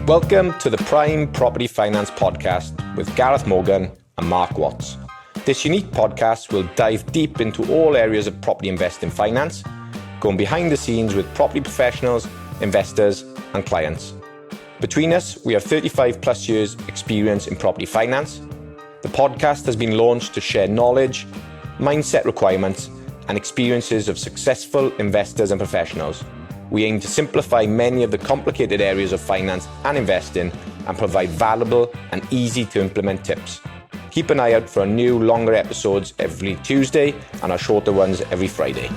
Welcome to the Prime Property Finance Podcast with Gareth Morgan and Mark Watts. This unique podcast will dive deep into all areas of property investing finance, going behind the scenes with property professionals, investors and clients. Between us, we have 35 plus years experience in property finance. The podcast has been launched to share knowledge, mindset requirements and experiences of successful investors and professionals. We aim to simplify many of the complicated areas of finance and investing and provide valuable and easy to implement tips. Keep an eye out for our new longer episodes every Tuesday and our shorter ones every Friday.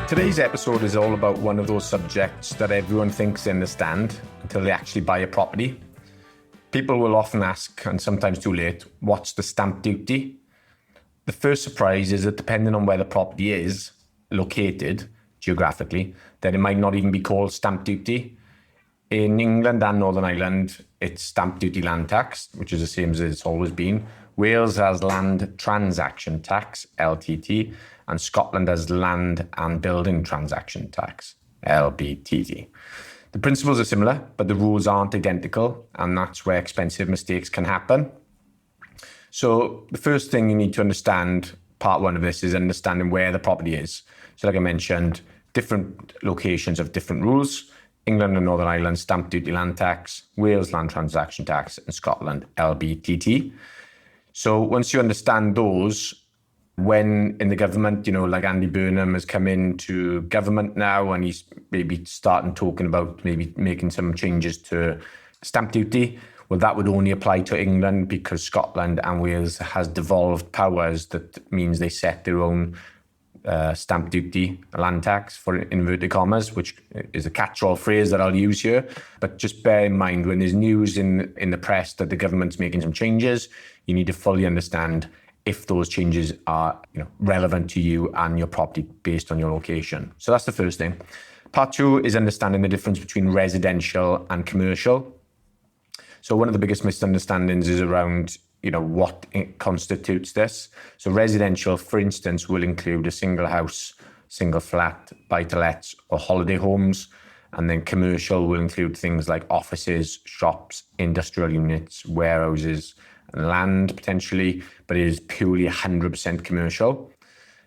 Today's episode is all about one of those subjects that everyone thinks they understand until they actually buy a property. People will often ask, and sometimes too late, what's the stamp duty? The first surprise is that depending on where the property is located geographically, then it might not even be called stamp duty. In England and Northern Ireland, it's stamp duty land tax, which is the same as it's always been. Wales has land transaction tax, LTT, and Scotland has land and building transaction tax, LBTT. The principles are similar, but the rules aren't identical, and that's where expensive mistakes can happen. So the first thing you need to understand, part one of this, is understanding where the property is. So like I mentioned, different locations have different rules. England and Northern Ireland, stamp duty land tax, Wales land transaction tax, and Scotland, LBTT. So once you understand those, when in the government, like Andy Burnham has come into government now and he's maybe starting talking about maybe making some changes to stamp duty, well, that would only apply to England because Scotland and Wales has devolved powers. That means they set their own stamp duty, land tax for inverted commas, which is a catch-all phrase that I'll use here. But just bear in mind, when there's news in the press that the government's making some changes, you need to fully understand if those changes are relevant to you and your property based on your location. So that's the first thing. Part two is understanding the difference between residential and commercial. So one of the biggest misunderstandings is around what constitutes this. So residential, for instance, will include a single house, single flat, buy-to-lets or holiday homes. And then commercial will include things like offices, shops, industrial units, warehouses, and land potentially, but it is purely 100% commercial.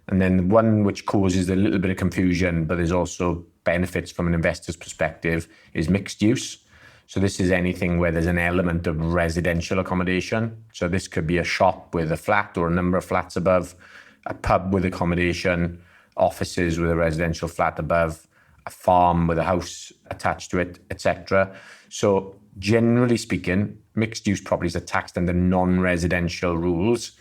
And then the one which causes a little bit of confusion, but there's also benefits from an investor's perspective, is mixed use. So this is anything where there's an element of residential accommodation. So this could be a shop with a flat or a number of flats above, a pub with accommodation, offices with a residential flat above, a farm with a house attached to it, etc. So generally speaking, mixed-use properties are taxed under non-residential rules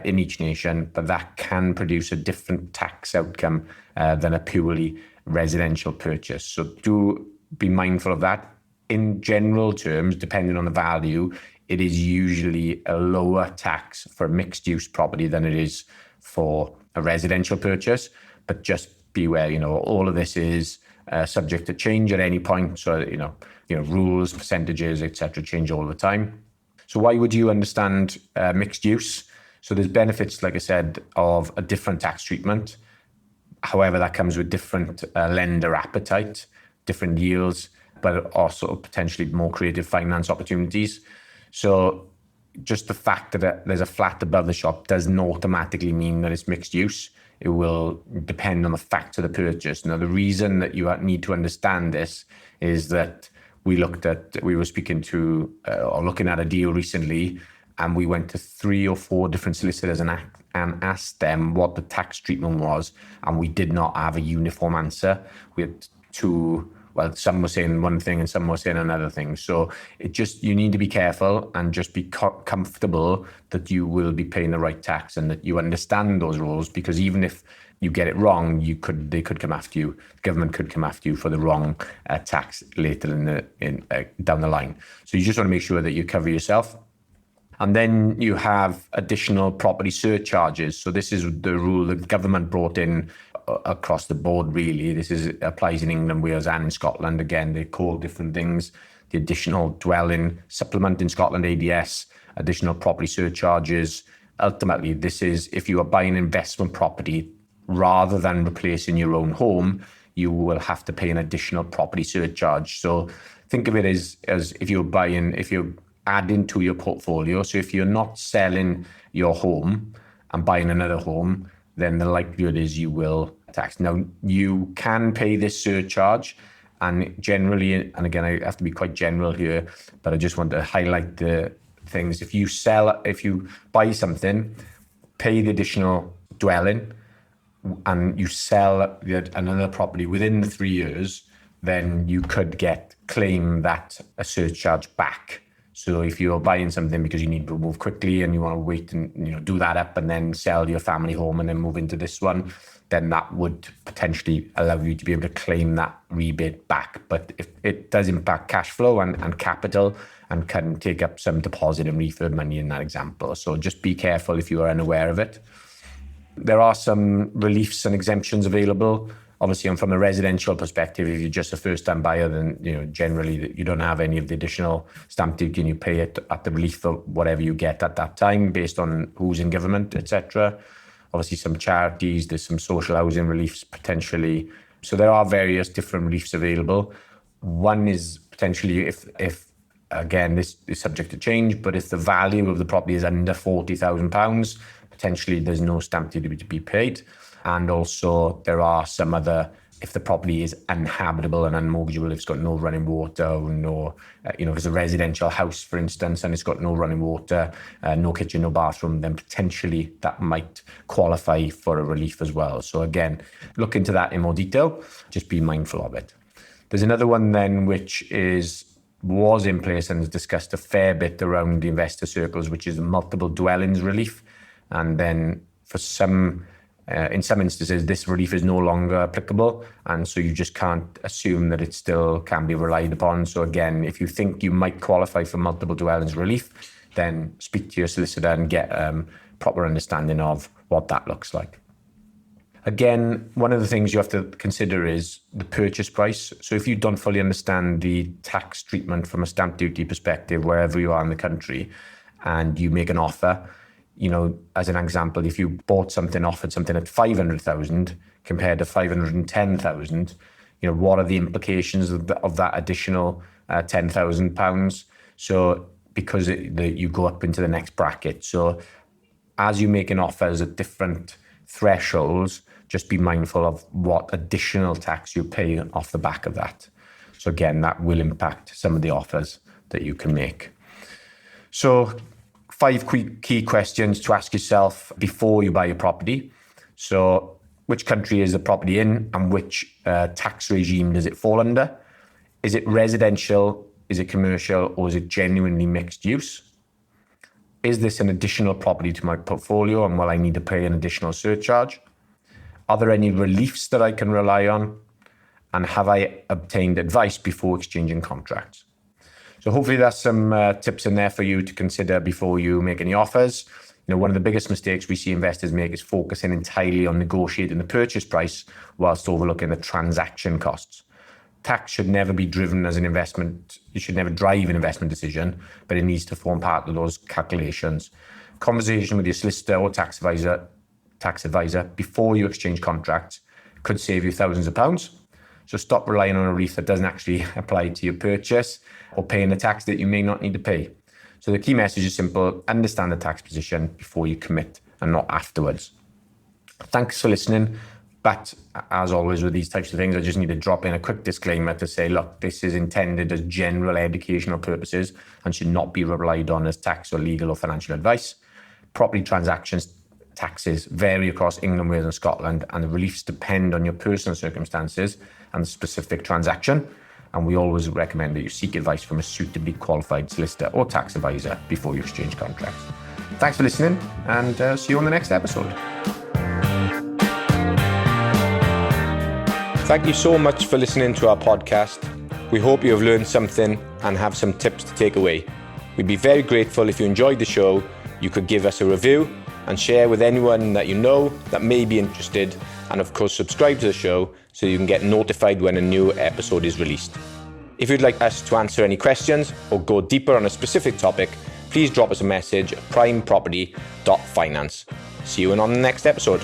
in each nation, but that can produce a different tax outcome than a purely residential purchase. So do be mindful of that. In general terms, depending on the value, it is usually a lower tax for a mixed-use property than it is for a residential purchase. But just beware, all of this is subject to change at any point. So, rules, percentages, etc. change all the time. So why would you understand mixed use? So there's benefits, like I said, of a different tax treatment. However, that comes with different lender appetite, different yields, but also potentially more creative finance opportunities. So just the fact that there's a flat above the shop doesn't automatically mean that it's mixed use. It will depend on the fact of the purchase. Now, the reason that you need to understand this is that we were speaking to or looking at a deal recently, and we went to 3 or 4 different solicitors and asked them what the tax treatment was, and we did not have a uniform answer. We had some were saying one thing and some were saying another thing. So you need to be careful and just be comfortable that you will be paying the right tax and that you understand those rules, because even if you get it wrong, they could come after you. The government could come after you for the wrong tax later down the line. So you just want to make sure that you cover yourself. And then you have additional property surcharges. So this is the rule the government brought in across the board, really. This applies in England, Wales, and in Scotland. Again, they call different things. The additional dwelling supplement in Scotland, ADS, additional property surcharges. Ultimately, this is if you are buying investment property rather than replacing your own home, you will have to pay an additional property surcharge. So think of it as if you're adding to your portfolio. So if you're not selling your home and buying another home, then the likelihood is you will tax. Now, you can pay this surcharge, and generally, and again, I have to be quite general here, but I just want to highlight the things. If you buy something, pay the additional dwelling, and you sell another property within the 3 years, then you could claim that a surcharge back. So if you're buying something because you need to move quickly and you want to wait and do that up and then sell your family home and then move into this one, then that would potentially allow you to be able to claim that rebate back. But if it does impact cash flow and capital and can take up some deposit and refund money in that example. So just be careful if you are unaware of it. There are some reliefs and exemptions available. Obviously, from a residential perspective, if you're just a first-time buyer, then generally you don't have any of the additional stamp duty, and you pay it at the relief for whatever you get at that time, based on who's in government, etc. Obviously, some charities, there's some social housing reliefs potentially. So there are various different reliefs available. One is potentially if again, this is subject to change, but if the value of the property is under £40,000, potentially there's no stamp duty to be paid. And also there are some other, if the property is uninhabitable and unmortgageable, if it's got no running water or no, if it's a residential house, for instance, and it's got no running water, no kitchen, no bathroom, then potentially that might qualify for a relief as well. So again, look into that in more detail. Just be mindful of it. There's another one then, which was in place and is discussed a fair bit around the investor circles, which is multiple dwellings relief. And then in some instances, this relief is no longer applicable. And so you just can't assume that it still can be relied upon. So again, if you think you might qualify for multiple dwellings relief, then speak to your solicitor and get proper understanding of what that looks like. Again, one of the things you have to consider is the purchase price. So if you don't fully understand the tax treatment from a stamp duty perspective, wherever you are in the country, and you make an offer, as an example, if you offered something at 500,000 compared to 510,000, what are the implications of that additional £10,000? So because you go up into the next bracket. So as you make an offers at different thresholds, just be mindful of what additional tax you pay off the back of that. So again, that will impact some of the offers that you can make. So 5 key questions to ask yourself before you buy a property. So which country is the property in, and which tax regime does it fall under? Is it residential? Is it commercial? Or is it genuinely mixed use? Is this an additional property to my portfolio, and will I need to pay an additional surcharge? Are there any reliefs that I can rely on? And have I obtained advice before exchanging contracts? So hopefully there's some tips in there for you to consider before you make any offers. One of the biggest mistakes we see investors make is focusing entirely on negotiating the purchase price whilst overlooking the transaction costs. Tax should never be driven as an investment. You should never drive an investment decision, but it needs to form part of those calculations. Conversation with your solicitor or tax advisor before you exchange contracts could save you thousands of pounds. So stop relying on a relief that doesn't actually apply to your purchase or paying the tax that you may not need to pay. So the key message is simple: understand the tax position before you commit and not afterwards. Thanks for listening. But as always with these types of things, I just need to drop in a quick disclaimer to say, look, this is intended as general educational purposes and should not be relied on as tax or legal or financial advice. Property transactions taxes vary across England, Wales and Scotland, and the reliefs depend on your personal circumstances and the specific transaction. And we always recommend that you seek advice from a suitably qualified solicitor or tax advisor before you exchange contracts. Thanks for listening, and see you on the next episode. Thank you so much for listening to our podcast. We hope you have learned something and have some tips to take away. We'd be very grateful if you enjoyed the show. You could give us a review and share with anyone that you know that may be interested. And of course, subscribe to the show so you can get notified when a new episode is released. If you'd like us to answer any questions or go deeper on a specific topic, please drop us a message at primeproperty.finance. See you on the next episode.